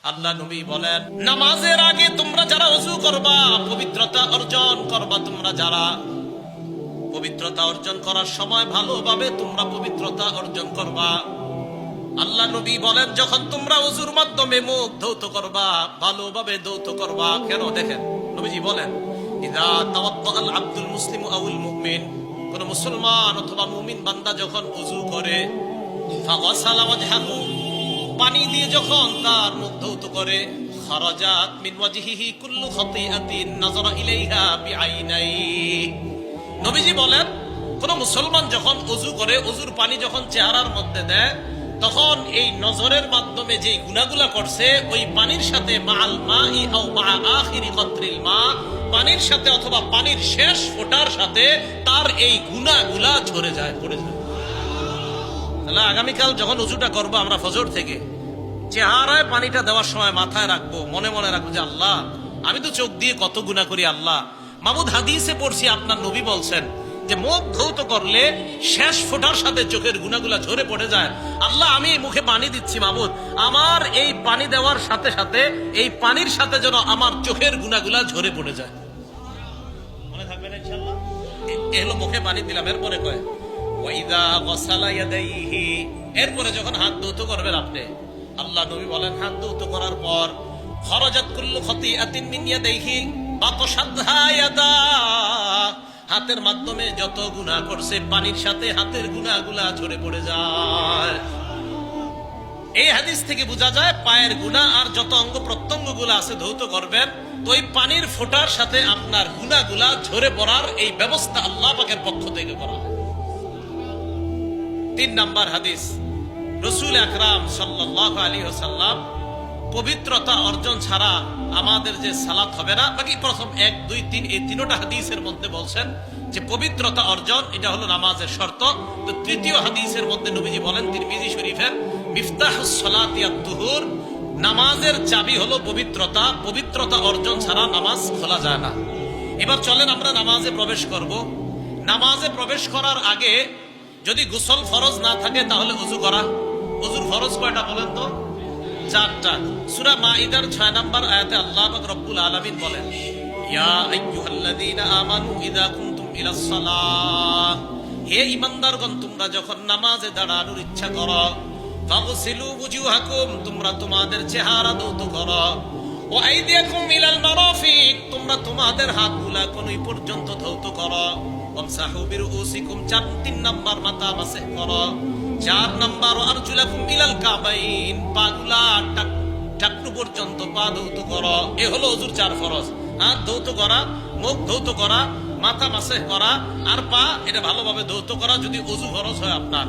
আল্লাহ নবী বলেন, নামাজের আগে তোমরা যারা ওযু করবা, পবিত্রতা অর্জন করবা, তোমরা যারা পবিত্রতা অর্জন করার সময় ভালোভাবে তোমরা পবিত্রতা অর্জন করবা। আল্লাহ নবী বলেন, যখন তোমরা ওযুর মাধ্যমে মুখ ধৌত করবা, ভালোভাবে ধৌত করবা। কেন দেখেন, নবীজি বলেন, ইযা তাওয়াদ্দাআল আব্দুল মুসলিমু আউল মুমিন, কোন মুসলমান অথবা মুমিন বান্দা যখন ওযু করে, ফাগাসালা ওয়াজহাহু, পানি দিয়ে যখন তার মুখ ধৌত করে, খারাজাত মিন ওয়াজহিহি কুল্লু খাতিআতিন নাযারা ইলাইহা বিআইনাইহি। নবীজি বলেন, কোন মুসলমান যখন ওযু করে, ওযুর পানি যখন চেহারার মধ্যে দেয়, তখন এই নজরের মাধ্যমে যে গুনাহগুলা করছে, ওই পানির সাথে মাআল মাই আও মা আখিরি কতরিল মা, পানির সাথে অথবা পানির শেষ ফোঁটার সাথে তার এই গুনাহগুলা ঝরে যায়, পড়ে যায়। তাহলে আগামীকাল যখন ওযুটা করবো আমরা ফজর থেকে, চেহারায় পানিটা দেওয়ার সময় মাথায় রাখবো, মনে মনে রাখবো যে আল্লাহ, আমি তো চোখ দিয়ে কত গুনাহ করি। আল্লাহ মাবুদ, হাদিসে পড়ছি আপনার নবী বলছেন যে মুখ ধৌত করলে শেষ ফোঁটার সাথে চোখের গুনাহগুলা ঝরে পড়ে যায়। আল্লাহ, আমি মুখে পানি দিচ্ছি, মাবুদ আমার এই পানি দেওয়ার সাথে সাথে এই পানির সাথে যেন আমার চোখের গুনাহগুলা ঝরে পড়ে যায়। মনে থাকবে না ইনশাআল্লাহ? এলো মুখে পানি দিলাম, এরপরে কয় ওয়াইদা গাসালা ইয়াদাইহি, এরপরে যখন হাত ধৌত করবেন আপনি, আল্লাহ নবী বলেন, হাত ধৌত করার পর খরাজাত কুল্লু খাতিআতিন মিন ইয়াদাইহি বাতাশাদহা ইয়াদা, হাতের মাধ্যমে যত গুনাহ করছে পানির সাথে হাতের গুনাহগুলা ঝরে পড়ে যায়। এই হাদিস থেকে বোঝা যায় পায়ের গুনাহ আর যত অঙ্গ প্রত্যঙ্গগুলো আছে ধৌত করবেন, তো এই পানির ফোঁটার সাথে আপনার গুনাহগুলা ঝরে পড়ার এই ব্যবস্থা আল্লাহ পাকের পক্ষ থেকে করা হয়। 3 নাম্বার হাদিস, রাসূল আকরাম সাল্লাল্লাহু আলাইহি ওয়াসাল্লাম পবিত্রতা অর্জন ছাড়া আমাদের যে সালাত হবে না। বাকি প্রথম 1, 2, 3 এই তিনটা হাদিসের মধ্যে বলছেন যে পবিত্রতা অর্জন এটা হলো নামাজের শর্ত। তো তৃতীয় হাদিসের মধ্যে নবীজি বলেন, তিরমিজি শরীফের, মিফতাহুস সালাতি আত-তুহুর, নামাজের চাবি হলো পবিত্রতা, পবিত্রতা অর্জন ছাড়া নামাজ খোলা যায় না। এবার চলেন আমরা নামাজে প্রবেশ করব। নামাজে প্রবেশ করার আগে যদি গোসল ফরজ না থাকে তাহলে ওযু করা। ওযুর ফরজ কয়টা বলেন তো? 4টা। সূরা মাইদার 6 নম্বর আয়াতে আল্লাহ পাক রব্বুল আলামিন বলেন, ইয়া আইয়ুহাল্লাযীনা আমানু ইযা কুনতুম ইলাস সালাহ, হে ঈমানদারগণ, তোমরা যখন নামাজে দাঁড়ানোর ইচ্ছা করো, ফাগসিলু ওয়ুজুহাকুম, তোমরা তোমাদের চেহারা ধৌত করো, ওয়া আইদিয়াকুম ইলাল মারাফিক, তোমরা তোমাদের হাতগুলা কনুই পর্যন্ত ধৌত করো, ওয়ামসাহু বিরুউসিকুম, 3 নাম্বার মাথা মাসহ করো, 4 নাম্বার আরজুলাকুম ইলাল কাবাইন, পাগুলা টাকটু পর্যন্ত পা ধৌত করো। এ হলো ওযুর 4 ফরজ। হাত ধৌত করা, মুখ ধৌত করা, মাথা মাসহ করা আর পা এটা ভালোভাবে ধৌত করা যদি ওযু ফরজ হয় আপনার।